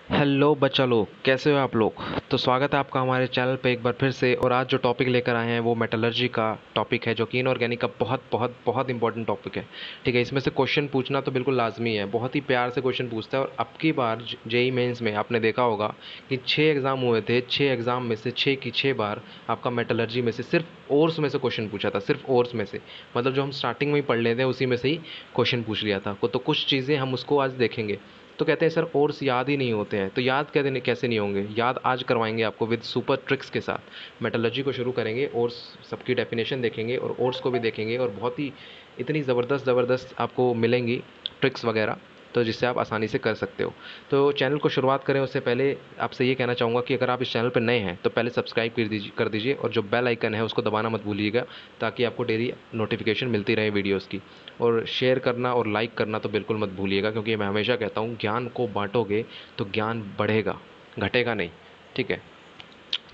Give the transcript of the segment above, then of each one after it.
Hello बच्चा लोग, कैसे हो आप लोग। तो स्वागत है आपका हमारे चैनल पे एक बार फिर से। और आज जो टॉपिक लेकर आए हैं वो मेटलर्जी का टॉपिक है, जो कि इनऑर्गेनिक का बहुत बहुत बहुत इंपॉर्टेंट टॉपिक है। ठीक है, इसमें से क्वेश्चन पूछना तो बिल्कुल लाजमी है, बहुत ही प्यार से क्वेश्चन पूछता है। और अब की बार जेई मेंस में आपने देखा होगा कि 6 एग्ज़ाम हुए थे, 6 एग्ज़ाम में से 6 की 6 बार आपका मेटलर्जी में से सिर्फ ओर्स में से क्वेश्चन पूछा था, सिर्फ ओर्स में से। मतलब जो हम स्टार्टिंग में ही पढ़ लेते हैं उसी में से ही क्वेश्चन पूछ लिया था। तो कुछ चीज़ें हम उसको आज देखेंगे। तो कहते हैं सर ओर्स याद ही नहीं होते हैं, तो याद कैसे नहीं होंगे, याद आज करवाएंगे आपको विद सुपर ट्रिक्स के साथ। मेटलर्जी को शुरू करेंगे, ओर्स सबकी डेफिनेशन देखेंगे और ओर्स को भी देखेंगे, और बहुत ही इतनी ज़बरदस्त ज़बरदस्त आपको मिलेंगी ट्रिक्स वगैरह, तो जिससे आप आसानी से कर सकते हो। तो चैनल को शुरुआत करें उससे पहले आपसे ये कहना चाहूँगा कि अगर आप इस चैनल पर नए हैं तो पहले सब्सक्राइब कर दीजिए और जो बेल आइकन है उसको दबाना मत भूलिएगा, ताकि आपको डेली नोटिफिकेशन मिलती रहे वीडियोज़ की। और शेयर करना और लाइक करना तो बिल्कुल मत भूलिएगा, क्योंकि मैं हमेशा कहता हूँ ज्ञान को बांटोगे तो ज्ञान बढ़ेगा, घटेगा नहीं। ठीक है,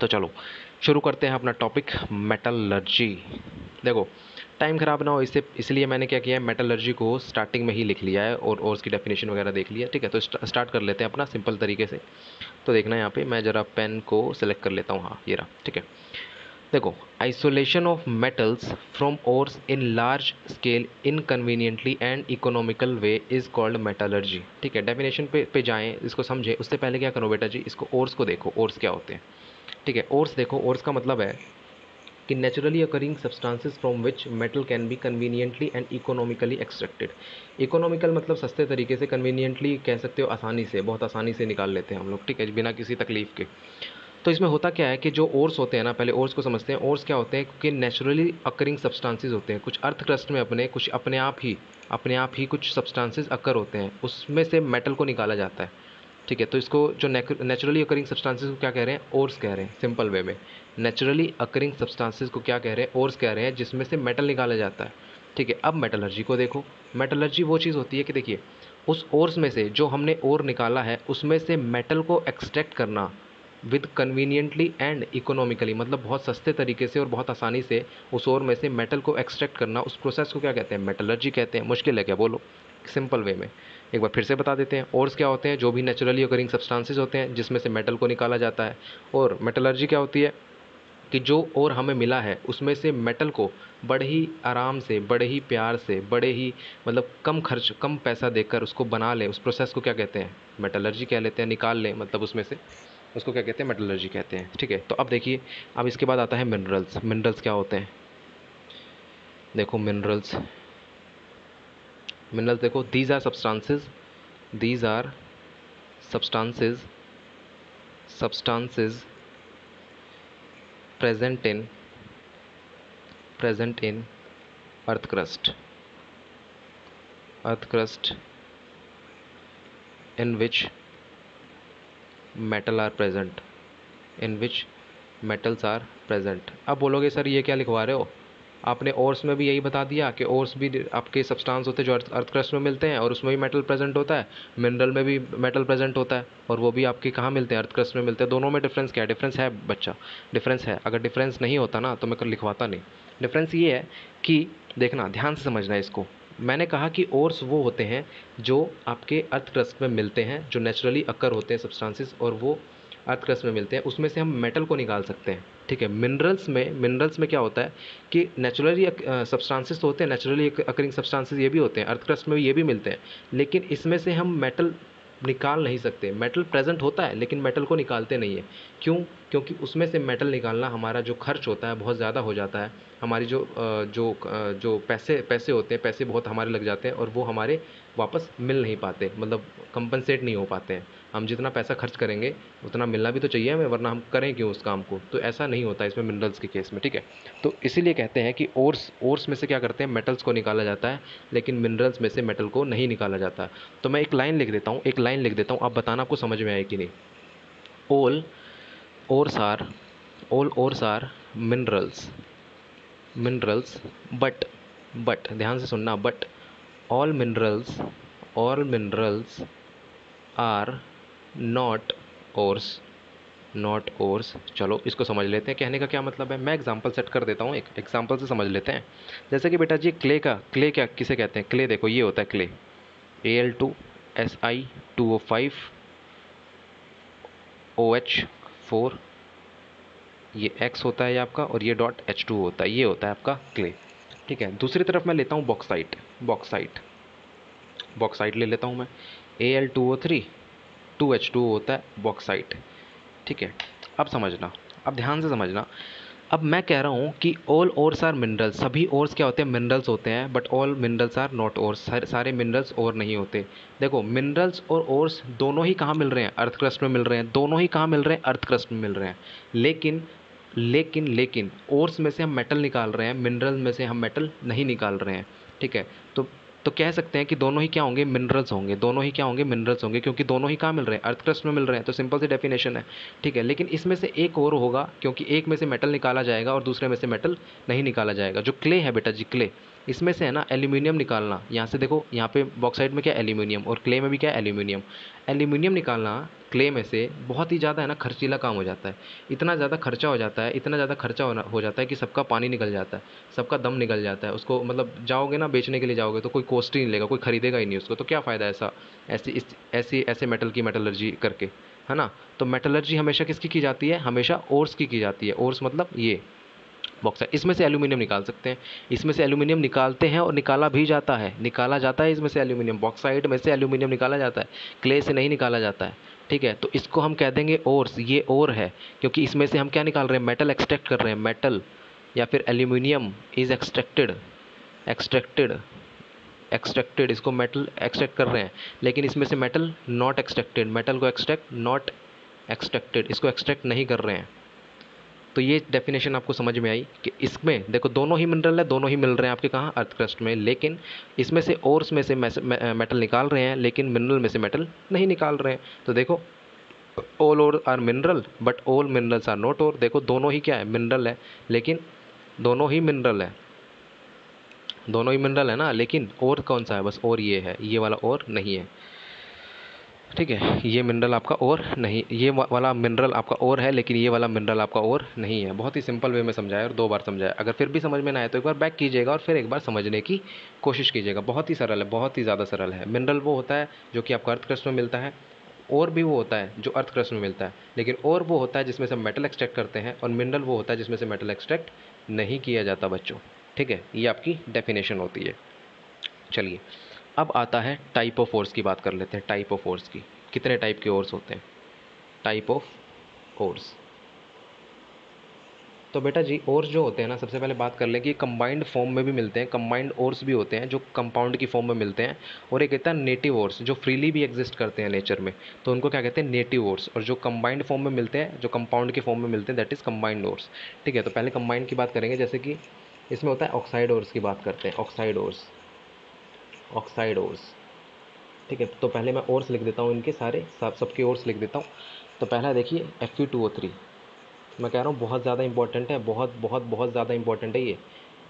तो चलो शुरू करते हैं अपना टॉपिक, मेटलर्जी। देखो, टाइम ख़राब ना हो इससे इसलिए मैंने क्या किया है, मेटलर्जी को स्टार्टिंग में ही लिख लिया है और उसकी डेफिनेशन वगैरह देख लिया। ठीक है, तो स्टार्ट कर लेते हैं अपना सिंपल तरीके से। तो देखना यहाँ पे मैं ज़रा पेन को सेलेक्ट कर लेता हूँ, हाँ ये रहा। ठीक है, देखो, isolation of metals from ores in large scale inconveniently and economical way is called metallurgy. ठीक है, डेफिनेशन पे जाएं, इसको समझें। उससे पहले क्या करो बेटा जी, इसको ओर्स को देखो, ओर्स क्या होते हैं। ठीक है, ओर्स देखो, ओर्स का मतलब है कि naturally occurring substances from which metal can be conveniently and economically extracted. Economical मतलब सस्ते तरीके से, कन्वीनियंटली कह सकते हो आसानी से, बहुत आसानी से निकाल लेते हैं हम लोग। ठीक है, बिना किसी तकलीफ के। तो इसमें होता क्या है कि जो ओर्स होते हैं ना, पहले ओर्स को समझते हैं। ओर्स क्या होते हैं, क्योंकि नेचुरली अकरिंग सब्सटेंसेस होते हैं कुछ अर्थ क्रस्ट में, अपने कुछ अपने आप ही कुछ सब्सटेंसेस अकर होते हैं, उसमें से मेटल को निकाला जाता है। ठीक है, तो इसको जो नेचुरली अकरिंग सब्सटेंसेस को क्या कह रहे हैं, ओर्स कह रहे हैं, सिंपल वे में। नेचुरली अकरिंग सब्सटेंसेस को क्या कह रहे हैं, ओर्स कह रहे हैं, जिसमें से मेटल निकाला जाता है। ठीक है, अब मेटलर्जी को देखो। मेटलर्जी वो चीज़ होती है कि देखिए, उस ओर्स में से जो हमने ओर निकाला है उसमें से मेटल को एक्सट्रैक्ट करना विद कन्वीनियंटली एंड इकोनॉमिकली, मतलब बहुत सस्ते तरीके से और बहुत आसानी से उस ओर में से मेटल को एक्सट्रैक्ट करना, उस प्रोसेस को क्या कहते हैं, मेटलर्जी कहते हैं। मुश्किल है क्या, बोलो। सिंपल वे में एक बार फिर से बता देते हैं। ओर्स क्या होते हैं, जो भी नेचुरली अकरिंग सब्सटेंसेस होते हैं जिसमें से मेटल को निकाला जाता है। और मेटलर्जी क्या होती है कि जो और हमें मिला है उसमें से मेटल को बड़े ही आराम से, बड़े ही प्यार से, बड़े ही मतलब कम खर्च, कम पैसा देकर उसको बना लें, उस प्रोसेस को क्या कहते हैं, मेटलर्जी कह लेते हैं। निकाल लें मतलब उसमें से, उसको क्या कहते हैं, मेटलर्जी कहते हैं। ठीक है, तो अब देखिए, अब इसके बाद आता है मिनरल्स। मिनरल्स क्या होते हैं, देखो मिनरल्स, मिनरल्स देखो, these are substances substances present in present in earth crust, earth crust in which metal are present, in which metals are present। अब बोलोगे सर ये क्या लिखवा रहे हो, आपने ओर्स में भी यही बता दिया कि ओर्स भी आपके सब्सटेंस होते हैं जो अर्थ क्रस्ट में मिलते हैं, और उसमें भी मेटल प्रेजेंट होता है। मिनरल में भी मेटल प्रेजेंट होता है, और वो भी आपके कहाँ मिलते हैं, अर्थ क्रस्ट में मिलते हैं। दोनों में डिफरेंस क्या है, डिफरेंस है बच्चा, डिफरेंस है। अगर डिफरेंस नहीं होता ना तो मैं कर लिखवाता नहीं। डिफरेंस ये है कि, देखना ध्यान से समझना है इसको। मैंने कहा कि ओर्स वो होते हैं जो आपके अर्थ क्रस्ट में मिलते हैं, जो नेचुरली अकर होते हैं सब्सटेंसेस, और वो अर्थ क्रस्ट में मिलते हैं, उसमें से हम मेटल को निकाल सकते हैं। ठीक है, मिनरल्स में क्या होता है कि नेचुरली सब्सटेंसेस तो होते हैं, नेचुरली अकरिंग सब्सटेंसेस ये भी होते हैं, अर्थ क्रस्ट में भी ये भी मिलते हैं, लेकिन इसमें से हम मेटल निकाल नहीं सकते। मेटल प्रेजेंट होता है लेकिन मेटल को निकालते नहीं है। क्यों, क्योंकि उसमें से मेटल निकालना हमारा जो खर्च होता है बहुत ज़्यादा हो जाता है। हमारी जो पैसे पैसे होते हैं, पैसे बहुत हमारे लग जाते हैं, और वो हमारे वापस मिल नहीं पाते, मतलब कंपनसेट नहीं हो पाते हैं। हम जितना पैसा खर्च करेंगे उतना मिलना भी तो चाहिए हमें, वरना हम करें क्यों उस काम को। तो ऐसा नहीं होता इसमें मिनरल्स के केस में। ठीक है, तो इसीलिए कहते हैं कि ओर्स ओर्स में से क्या करते हैं, मेटल्स को निकाला जाता है, लेकिन मिनरल्स में से मेटल को नहीं निकाला जाता। तो मैं एक लाइन लिख देता हूँ, एक लाइन लिख देता हूँ, आप बताना आपको समझ में आए कि नहीं। All ores are all ores are minerals minerals but ध्यान से सुनना, but all minerals are not ores, not ores. चलो इसको समझ लेते हैं, कहने का क्या मतलब है। मैं एग्जांपल सेट कर देता हूँ, एक एग्जांपल से समझ लेते हैं। जैसे कि बेटा जी, क्ले क्या किसे कहते हैं, क्ले देखो ये होता है क्ले, Al2Si2O5 OH4, ये X होता है ये आपका, और ये डॉट H2 होता है, ये होता है आपका क्ले। ठीक है, दूसरी तरफ मैं लेता हूँ बॉक्साइट। बॉक्साइट बॉक्साइट ले लेता हूँ मैं, Al2O3, 2H2O होता है बॉक्साइट। ठीक है, अब समझना, अब ध्यान से समझना। अब मैं कह रहा हूँ कि ऑल ओर्स आर मिनरल्स, सभी ओर्स क्या होते हैं, मिनरल्स होते हैं, but all minerals are not ores, सारे मिनरल्स और नहीं होते। देखो, मिनरल्स और ओर्स दोनों ही कहाँ मिल रहे हैं, अर्थ क्रस्ट में मिल रहे हैं, दोनों ही कहाँ मिल रहे हैं, अर्थ क्रस्ट में मिल रहे हैं। लेकिन लेकिन ओर्स में से हम मेटल निकाल रहे हैं, मिनरल में से हम मेटल नहीं निकाल रहे हैं। ठीक है, तो तो कह सकते हैं कि दोनों ही क्या होंगे, मिनरल्स होंगे, दोनों ही क्या होंगे, मिनरल्स होंगे, क्योंकि दोनों ही कहाँ मिल रहे हैं, अर्थ क्रस्ट में मिल रहे हैं, तो सिंपल सी डेफिनेशन है। ठीक है, लेकिन इसमें से एक और होगा, क्योंकि एक में से मेटल निकाला जाएगा और दूसरे में से मेटल नहीं निकाला जाएगा। जो क्ले है बेटा जी, क्ले, इसमें से है ना एल्यूमिनियम निकालना, यहाँ से देखो, यहाँ पे बॉक्साइट में क्या एल्यूमिनियम, और क्ले में भी क्या एल्यूमिनियम। एल्यूमिनियम निकालना क्ले में से बहुत ही ज़्यादा है ना खर्चीला काम हो जाता है। इतना ज़्यादा खर्चा हो जाता है, इतना ज़्यादा खर्चा हो जाता है कि सबका पानी निकल जाता है, सबका दम निकल जाता है। उसको मतलब जाओगे ना बेचने के लिए जाओगे तो कोई कॉस्ट ही नहीं लेगा, कोई खरीदेगा ही नहीं उसको, तो क्या फ़ायदा ऐसा, ऐसे मेटल की मेटलर्जी करके, है ना। तो मेटलर्जी हमेशा किसकी की जाती है, हमेशा ओर्स की जाती है। ओर्स मतलब ये बॉक्साइट, इसमें से एल्यूमिनियम निकाल सकते हैं, इसमें से एल्यूमिनियम निकालते हैं और निकाला भी जाता है, निकाला जाता है इसमें से एल्यूमिनियम, बॉक्साइट में से एल्यूमिनियम निकाला जाता है, क्ले से नहीं निकाला जाता है। ठीक है, तो इसको हम कह देंगे ओर्स, ये ओर है, क्योंकि इसमें से हम क्या निकाल रहे हैं, मेटल एक्सट्रैक्ट कर रहे हैं, मेटल या फिर aluminium is extracted, extracted extracted, इसको मेटल एक्सट्रैक्ट कर रहे हैं। लेकिन इसमें से मेटल नॉट एक्सट्रैक्टेड, मेटल को एक्सट्रैक्ट नॉट एक्सट्रैक्टेड, इसको एक्सट्रैक्ट नहीं कर रहे हैं। तो ये डेफिनेशन आपको समझ में आई कि इसमें देखो दोनों ही मिनरल है, दोनों ही मिल रहे हैं आपके कहाँ, अर्थ क्रस्ट में, लेकिन इसमें से ओर्स में से मेटल निकाल रहे हैं, लेकिन मिनरल में से मेटल नहीं निकाल रहे हैं। तो देखो, all ore are mineral but all minerals are not ore. देखो, दोनों ही क्या है, मिनरल है, लेकिन दोनों ही मिनरल है, दोनों ही मिनरल है ना, लेकिन और कौन सा है, बस और ये है, ये वाला और नहीं है। ठीक है, ये मिनरल आपका और नहीं, ये वाला मिनरल आपका और है, लेकिन ये वाला मिनरल आपका और नहीं है। बहुत ही सिंपल वे में समझाया और 2 बार समझाया। अगर फिर भी समझ में ना आए तो एक बार बैक कीजिएगा और फिर एक बार समझने की कोशिश कीजिएगा। बहुत ही सरल है, बहुत ही ज़्यादा सरल है। मिनरल वो होता है जो कि आपका अर्थ क्रस्ट में मिलता है, और भी वो होता है जो अर्थ क्रस्ट में मिलता है, लेकिन और वो होता है जिसमें से मेटल एक्सट्रैक्ट करते हैं, और मिनरल वो होता है जिसमें से मेटल एक्सट्रैक्ट नहीं किया जाता बच्चों। ठीक है, ये आपकी डेफिनेशन होती है। चलिए, अब आता है टाइप ऑफ ओर्स की बात कर लेते हैं। टाइप ऑफ ओर्स की, कितने टाइप के ओर्स होते हैं, टाइप ऑफ ओर्स। तो बेटा जी, ओर्स जो होते हैं ना, सबसे पहले बात कर लें कि कंबाइंड फॉर्म में भी मिलते हैं, कंबाइंड ओर्स भी होते हैं जो कंपाउंड की फॉर्म में मिलते हैं, और एक कहता है नेटिव ओर्स जो फ्रीली भी एग्जिस्ट करते हैं नेचर में, तो उनको क्या कहते हैं, नेटिव ओर्स। और जो कंबाइंड फॉर्म में मिलते हैं, जो कंपाउंड की फॉर्म में मिलते हैं, दैट इज़ कंबाइंड ओर्स। ठीक है, तो पहले कंबाइंड की बात करेंगे, जैसे कि इसमें होता है ऑक्साइड ओर्स की बात करते हैं, ऑक्साइड ओर्स, ऑक्साइड ओर्स। ठीक है, तो पहले मैं ओर्स लिख देता हूँ, इनके सारे सबके ओर्स लिख देता हूँ। तो पहला देखिए Fe2O3, मैं कह रहा हूँ बहुत ज़्यादा इंपॉर्टेंट है, बहुत बहुत बहुत ज़्यादा इंपॉर्टेंट है ये,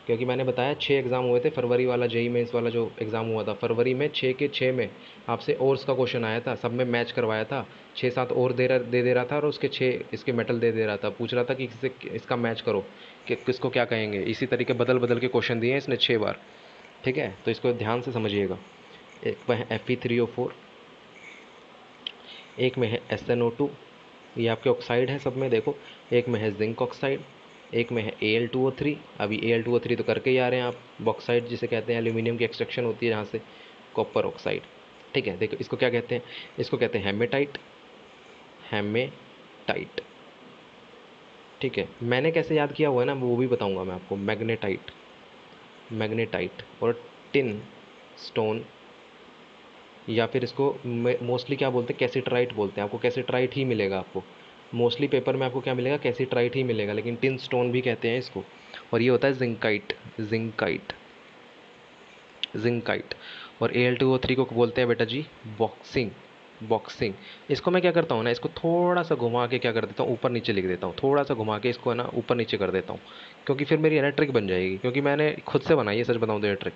क्योंकि मैंने बताया 6 एग्ज़ाम हुए थे, फरवरी वाला जेई में, इस वाला जो एग्ज़ाम हुआ था फरवरी में, 6 के 6 में आपसे ओर्स का क्वेश्चन आया था, सब में मैच करवाया था, 6-7 और दे रहा था, और उसके 6 इसके मेटल दे रहा था, पूछ रहा था कि इसका मैच करो कि किसको क्या कहेंगे। इसी तरीके बदल बदल के क्वेश्चन दिए हैं इसने 6 बार। ठीक है, तो इसको ध्यान से समझिएगा। एक में है Fe3O4, एक में है SnO2, ये आपके ऑक्साइड है सब में देखो, एक में है जिंक ऑक्साइड, एक में है Al2O3, अभी Al2O3 तो करके ही आ रहे हैं आप, बॉक्साइड जिसे कहते हैं, एल्यूमिनियम की एक्सट्रैक्शन होती है जहाँ से, कॉपर ऑक्साइड। ठीक है, देखो इसको क्या कहते हैं, इसको कहते हैं हेमेटाइट, हेमेटाइट। ठीक है, मैंने कैसे याद किया हुआ है ना, वो भी बताऊंगा मैं आपको। मैग्नेटाइट, मैग्नेटाइट और टिन स्टोन, या फिर इसको मोस्टली क्या बोलते हैं, कैसिट्राइट बोलते हैं, आपको कैसिट्राइट ही मिलेगा आपको मोस्टली पेपर में, आपको क्या मिलेगा, कैसिट्राइट ही मिलेगा, लेकिन टिन स्टोन भी कहते हैं इसको। और ये होता है जिंकाइट, जिंकाइट, जिंकाइट। और Al2O3 को बोलते हैं बेटा जी बॉक्सिंग, बॉक्सिंग। इसको मैं क्या करता हूँ ना, इसको थोड़ा सा घुमा के क्या कर देता हूँ, ऊपर नीचे लिख देता हूँ, थोड़ा सा घुमा के इसको है ना ऊपर नीचे कर देता हूँ, क्योंकि फिर मेरी है ना ट्रिक बन जाएगी, क्योंकि मैंने खुद से बनाई है, सच बताऊँ तो ये ट्रिक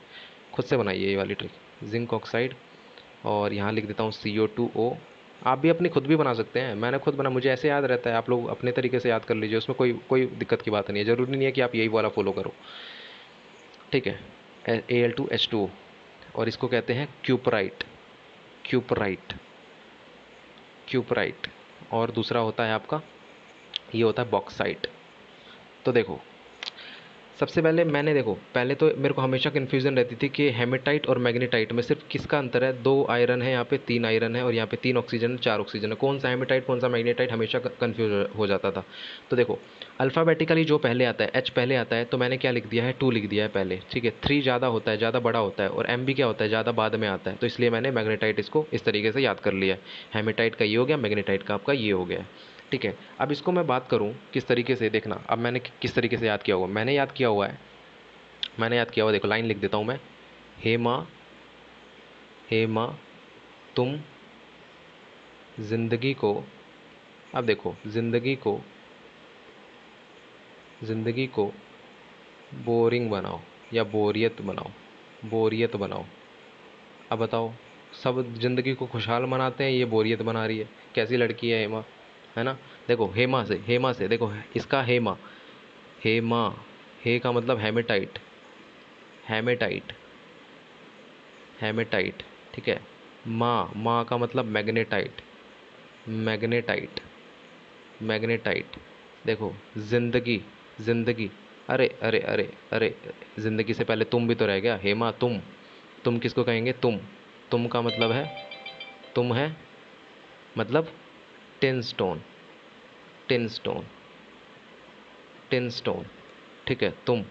खुद से बनाई है, ये वाली ट्रिक। जिंक ऑक्साइड, और यहाँ लिख देता हूँ CO2O। आप भी अपनी खुद भी बना सकते हैं, मैंने खुद बना, मुझे ऐसे याद रहता है, आप लोग अपने तरीके से याद कर लीजिए, उसमें कोई कोई दिक्कत की बात नहीं है, ज़रूरी नहीं है कि आप यही वाला फॉलो करो। ठीक है, Al2H2O, और इसको कहते हैं क्यूपराइट, क्यूपराइट, क्यूपराइट। और दूसरा होता है आपका, ये होता है बॉक्साइट। तो देखो, सबसे पहले मैंने, देखो पहले तो मेरे को हमेशा कन्फ्यूज़न रहती थी कि हेमेटाइट और मैग्नेटाइट में सिर्फ किसका अंतर है। 2 आयरन है यहाँ पे, 3 आयरन है, और यहाँ पे 3 ऑक्सीजन है, 4 ऑक्सीजन है, कौन सा हेमेटाइट कौन सा मैग्नेटाइट, हमेशा कन्फ्यूज हो जाता था। तो देखो, अल्फ़ाबेटिकली जो पहले आता है, एच पहले आता है, तो मैंने क्या लिख दिया है, 2 लिख दिया है पहले, ठीक है। 3 ज़्यादा होता है, ज़्यादा बड़ा होता है, और एम भी क्या होता है, ज़्यादा बाद में आता है, तो इसलिए मैंने मैग्नेटाइट इसको इस तरीके से याद कर लिया है। हेमेटाइट का ये हो गया, मैग्नेटाइट का आपका ये हो गया, ठीक है। अब इसको मैं बात करूँ किस तरीके से, देखना अब मैंने किस तरीके से याद किया हुआ, मैंने याद किया हुआ, देखो लाइन लिख देता हूँ मैं। हे माँ, हे माँ तुम जिंदगी को, अब देखो जिंदगी को बोरिंग बनाओ या बोरियत बनाओ। अब बताओ, सब जिंदगी को खुशहाल मनाते हैं, ये बोरियत बना रही है, कैसी लड़की है हेमा, है ना। देखो हेमा से देखो, इसका हेमा, हे का मतलब हेमेटाइट, हेमेटाइट हेमेटाइट, ठीक है। माँ का मतलब मैग्नेटाइट, मैग्नेटाइट मैग्नेटाइट। देखो, जिंदगी, जिंदगी, अरे अरे अरे अरे, जिंदगी से पहले तुम भी तो रह गया, हेमा तुम किसको कहेंगे, तुम का मतलब है, तुम है मतलब tin stone, tin stone, tin stone, ठीक है, तुम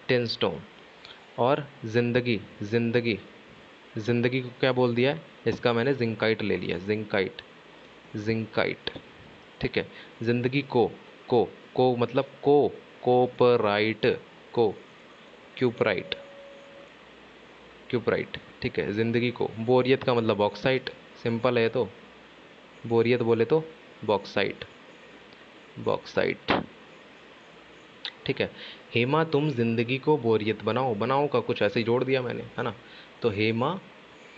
टिन स्टोन। और जिंदगी, जिंदगी, जिंदगी को क्या बोल दिया है, इसका मैंने जिंकाइट ले लिया, जिंकाइट, जिंकाइट, ठीक है। जिंदगी को को मतलब कोपराइट, को क्यूपराइट, क्यूपराइट, ठीक है। जिंदगी को, बोरियत का मतलब बॉक्साइट, सिंपल है तो, बोरियत बोले तो बॉक्साइट, बॉक्साइट, ठीक है। हेमा तुम जिंदगी को बोरियत बनाओ, बनाओ का कुछ ऐसे ही जोड़ दिया मैंने, है ना। तो हेमा,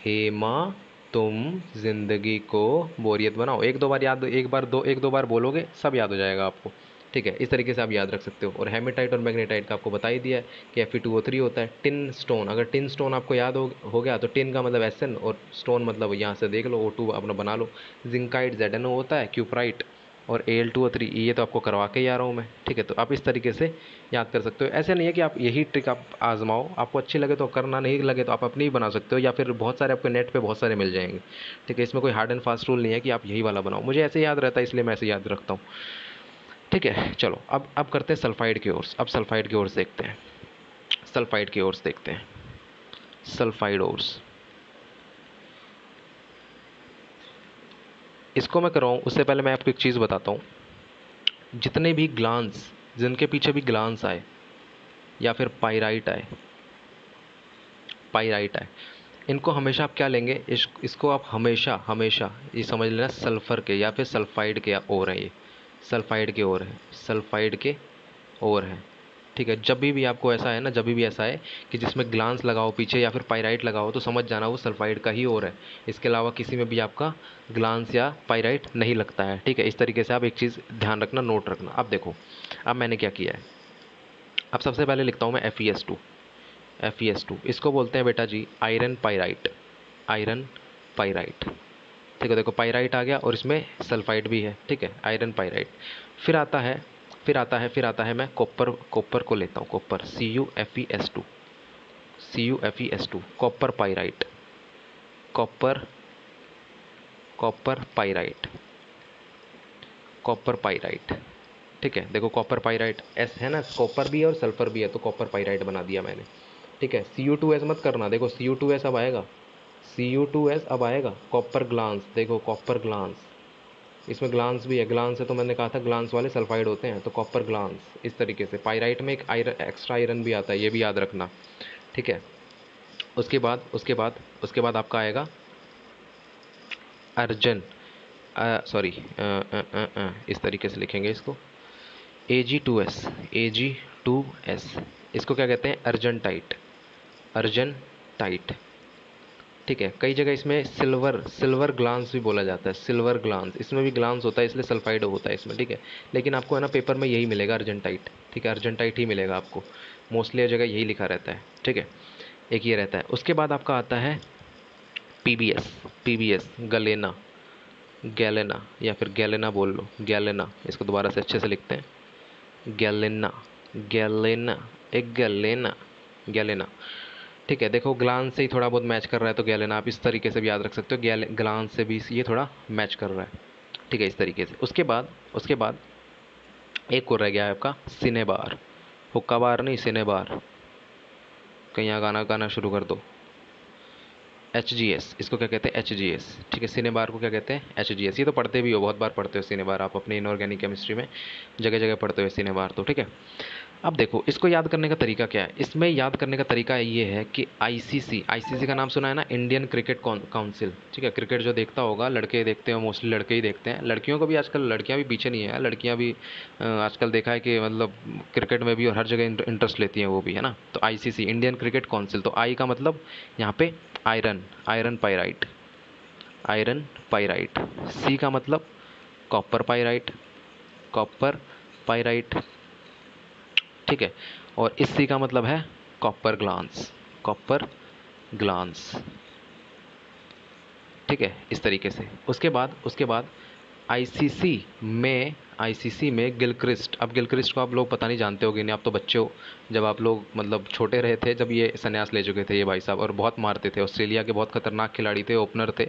हेमा तुम जिंदगी को बोरियत बनाओ, एक दो बार याद, एक दो बार बोलोगे सब याद हो जाएगा आपको, ठीक है। इस तरीके से आप याद रख सकते हो। और हेमेटाइट और मैग्नेटाइट का आपको बता ही दिया है कि Fe2O3 होता है। टिन स्टोन, अगर टिन स्टोन आपको याद हो गया, तो टिन का मतलब Sn और स्टोन मतलब यहाँ से देख लो, O2 अपना बना लो। जिंकाइट ZnO होता है, क्यूपराइट और Al2O3, ये तो आपको करवा के ही आ रहा हूँ मैं, ठीक है। तो आप इस तरीके से याद कर सकते हो। ऐसे नहीं है कि आप यही ट्रिक आप आजमाओ, आपको अच्छी लगे तो करना, नहीं लगे तो आप अपनी ही बना सकते हो, या फिर बहुत सारे आपके नेट पे बहुत सारे मिल जाएंगे, ठीक है। इसमें कोई हार्ड एंड फास्ट रूल नहीं है कि आप यही वाला बनाओ, मुझे ऐसे याद रहता है इसलिए मैं ऐसे याद रखता हूँ, ठीक है। चलो अब करते हैं सल्फाइड की ओर, अब सल्फाइड की ओर देखते हैं, सल्फाइड की ओर देखते हैं, सल्फाइड ओर्स। इसको मैं कराऊँ उससे पहले मैं आपको एक चीज़ बताता हूँ। जितने भी ग्लांस, जिनके पीछे भी ग्लांस आए या फिर पाइराइट आए, पाइराइट आए, इनको हमेशा आप क्या लेंगे, इसको आप हमेशा हमेशा ये समझ लेना सल्फ़र के या फिर सल्फाइड के ओर है, ये सल्फाइड के ओर है, सल्फाइड के ओर है, ठीक है। जब भी आपको ऐसा है ना, जब भी ऐसा है कि जिसमें ग्लांस लगाओ पीछे या फिर पाइराइट लगाओ, तो समझ जाना वो सल्फाइड का ही ओर है। इसके अलावा किसी में भी आपका ग्लांस या पाइराइट नहीं लगता है, ठीक है। इस तरीके से आप एक चीज़ ध्यान रखना, नोट रखना। अब देखो, अब मैंने क्या किया है, अब सबसे पहले लिखता हूँ मैं FeS2, FeS2 इसको बोलते हैं बेटा जी आयरन पाइराइट, आयरन पाइराइट, ठीक है। देखो पाइराइट आ गया और इसमें सल्फाइड भी है, ठीक है, आयरन पाइराइट। फिर आता है मैं कॉपर को लेता हूँ, copper CuFeS2, CuFeS2, copper pyrite, copper, copper pyrite, copper pyrite, ठीक है। देखो कॉपर पाइराइट एस है ना, कॉपर भी है और सल्फर भी है, तो कॉपर पाइराइट बना दिया मैंने, ठीक है। Cu2S मत करना, देखो Cu2S अब आएगा, Cu2S अब आएगा। कॉपर ग्लांस, देखो कॉपर ग्लांस, इसमें ग्लांस भी है, ग्लांस है तो मैंने कहा था ग्लांस वाले सल्फाइड होते हैं, तो कॉपर ग्लांस। इस तरीके से पाइराइट में एक आयरन, एक्स्ट्रा आयरन भी आता है, ये भी याद रखना, ठीक है। उसके बाद आपका आएगा अर्जन, सॉरी, इस तरीके से लिखेंगे इसको, Ag2S, Ag2S, इसको क्या कहते हैं, अर्जनटाइट, अर्जनटाइट, ठीक है। कई जगह इसमें सिल्वर ग्लांस भी बोला जाता है, सिल्वर ग्लांस, इसमें भी ग्लांस होता है इसलिए सल्फाइड होता है इसमें, ठीक है। लेकिन आपको है ना पेपर में यही मिलेगा, अर्जेंटाइट, ठीक है, अर्जेंटाइट ही मिलेगा आपको, मोस्टली हर जगह यही लिखा रहता है, ठीक है। एक ये रहता है। उसके बाद आपका आता है PbS, PbS गलेना, गैलेना या फिर गैलेना बोल लो, गैलेना, इसको दोबारा से अच्छे से लिखते हैं, गैलेना, गैलेना, एक गैलेना, गैलेना। ठीक है, देखो ग्लांस से ही थोड़ा बहुत मैच कर रहा है तो गैलेना आप इस तरीके से भी याद रख सकते हो, ग्लांस से भी ये थोड़ा मैच कर रहा है। ठीक है, इस तरीके से। उसके बाद एक और रह गया है आपका सिनेबार, हुक्का बार नहीं, सिनेबार। कहीं यहाँ गाना गाना शुरू कर दो। एच इसको क्या कहते हैं, एच। ठीक है, सिनेबार को क्या कहते हैं, एच। ये तो पढ़ते भी हो, बहुत बार पढ़ते हो सिनेबार आप अपने इनऑर्गेनिक केमिस्ट्री में, जगह जगह पढ़ते हो सिनेबार तो। ठीक है, अब देखो इसको याद करने का तरीका क्या है। इसमें याद करने का तरीका ये है कि आईसीसी का नाम सुना है ना, इंडियन क्रिकेट काउंसिल। ठीक है, क्रिकेट जो देखता होगा, लड़के देखते हैं, मोस्टली लड़के ही देखते हैं, लड़कियों को भी आजकल, लड़कियां भी पीछे नहीं है, लड़कियां भी आजकल देखा है कि मतलब क्रिकेट में भी और हर जगह इंटरेस्ट लेती हैं वो भी, है ना। तो आईसीसी, इंडियन क्रिकेट काउंसिल, तो आई का मतलब यहाँ पे iron, iron pyrite, iron pyrite. C का मतलब कॉपर पाइराइट, कॉपर पाइराइट। ठीक है, और इस सी का मतलब है कॉपर ग्लांस, कॉपर ग्लांस। ठीक है, इस तरीके से। उसके बाद आईसीसी में गिलक्रिस्ट। अब गिलक्रिस्ट को आप लोग पता नहीं जानते होगे, नहीं आप तो बच्चे हो, जब आप लोग मतलब छोटे रहे थे, जब ये संन्यास ले चुके थे ये भाई साहब, और बहुत मारते थे, ऑस्ट्रेलिया के बहुत खतरनाक खिलाड़ी थे, ओपनर थे।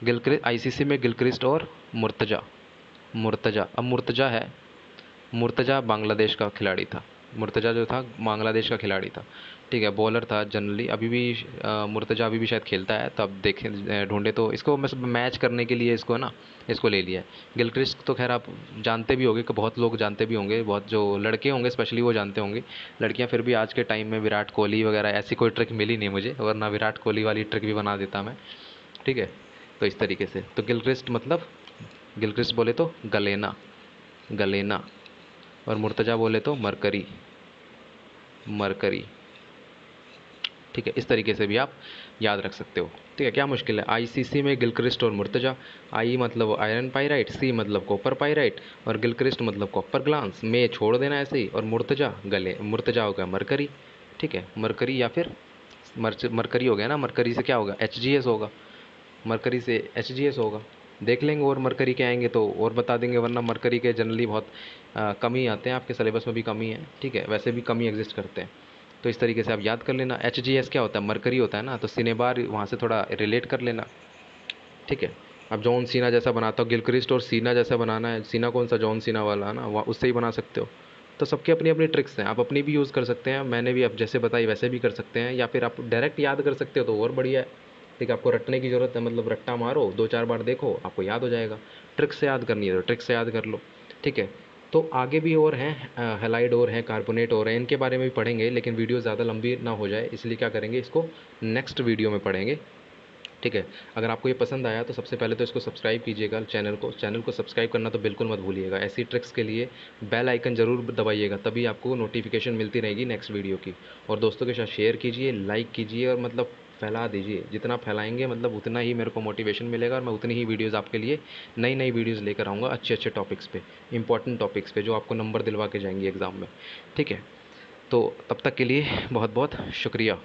गिलक्रिस्ट, आईसीसी में गिलक्रिस्ट और मुर्तजा, मुर्तजा। अब मुर्तजा है, मुर्तजा बांग्लादेश का खिलाड़ी था, मुर्तजा जो था बांग्लादेश का खिलाड़ी था। ठीक है, बॉलर था जनरली, अभी भी मुर्तजा अभी भी शायद खेलता है, तब देखें ढूंढे तो इसको मैच करने के लिए इसको, है ना, इसको ले लिया है। गिलक्रिस्ट तो खैर आप जानते भी होंगे, कि बहुत लोग जानते भी होंगे, बहुत जो लड़के होंगे स्पेशली वो जानते होंगे, लड़कियां फिर भी आज के टाइम में विराट कोहली वगैरह ऐसी कोई ट्रिक मिली नहीं मुझे, वरना विराट कोहली वाली ट्रिक भी बना देता मैं। ठीक है, तो इस तरीके से, तो गिलक्रिस्ट मतलब, गिलक्रिस्ट बोले तो गलेना, गलेना, और मुर्तजा बोले तो मरकरी, मरकरी। ठीक है, इस तरीके से भी आप याद रख सकते हो। ठीक है, क्या मुश्किल है। आईसीसी में गिलक्रिस्ट और मुर्तजा, आई मतलब आयरन पाइराइट, सी मतलब कॉपर पाइराइट, और गिलक्रिस्ट मतलब कॉपर ग्लांस, में छोड़ देना ऐसे ही, और मुर्तजा गले, मुर्तजा हो गया मरकरी। ठीक है, मरकरी या फिर मरकरी हो गया ना, मरकरी से क्या होगा, एच होगा, मरकरी से एच होगा। देख लेंगे, और मरकरी के आएंगे तो और बता देंगे, वरना मरकरी के जनरली बहुत कम ही आते हैं, आपके सिलेबस में भी कम ही है। ठीक है, वैसे भी कम ही एग्जिस्ट करते हैं, तो इस तरीके से आप याद कर लेना। एच क्या होता है, मरकरी होता है ना, तो सिनेबार वहाँ से थोड़ा रिलेट कर लेना। ठीक है, अब जॉन सीना जैसा बनाता हो, गिलक्रिस्ट और सीना जैसा बनाना है, सीना कौन सा, जॉन सीना वाला है ना, वहाँ उससे ही बना सकते हो। तो सबकी अपनी अपनी ट्रिक्स हैं, आप अपनी भी यूज़ कर सकते हैं, मैंने भी अब जैसे बताई वैसे भी कर सकते हैं, या फिर आप डायरेक्ट याद कर सकते हो तो और बढ़िया है। ठीक है, आपको रटने की ज़रूरत है, मतलब रट्टा मारो, 2-4 बार देखो, आपको याद हो जाएगा। ट्रिक से याद करनी है तो ट्रिक से याद कर लो। ठीक है, तो आगे भी और हैं, हेलाइड और हैं, कार्बोनेट और हैं, इनके बारे में भी पढ़ेंगे, लेकिन वीडियो ज़्यादा लंबी ना हो जाए, इसलिए क्या करेंगे, इसको नेक्स्ट वीडियो में पढ़ेंगे। ठीक है, अगर आपको ये पसंद आया तो सबसे पहले तो इसको सब्सक्राइब कीजिएगा, चैनल को सब्सक्राइब करना तो बिल्कुल मत भूलिएगा। ऐसी ट्रिक्स के लिए बेल आइकन ज़रूर दबाइएगा, तभी आपको नोटिफिकेशन मिलती रहेगी नेक्स्ट वीडियो की। और दोस्तों के साथ शेयर कीजिए, लाइक कीजिए, और मतलब फैला दीजिए, जितना फैलाएंगे मतलब उतना ही मेरे को मोटिवेशन मिलेगा, और मैं उतनी ही वीडियोज़ आपके लिए, नई नई वीडियोज़ लेकर आऊँगा, अच्छे अच्छे टॉपिक्स पे, इंपॉर्टेंट टॉपिक्स पे, जो आपको नंबर दिलवा के जाएंगे एग्ज़ाम में। ठीक है, तो तब तक के लिए बहुत बहुत शुक्रिया।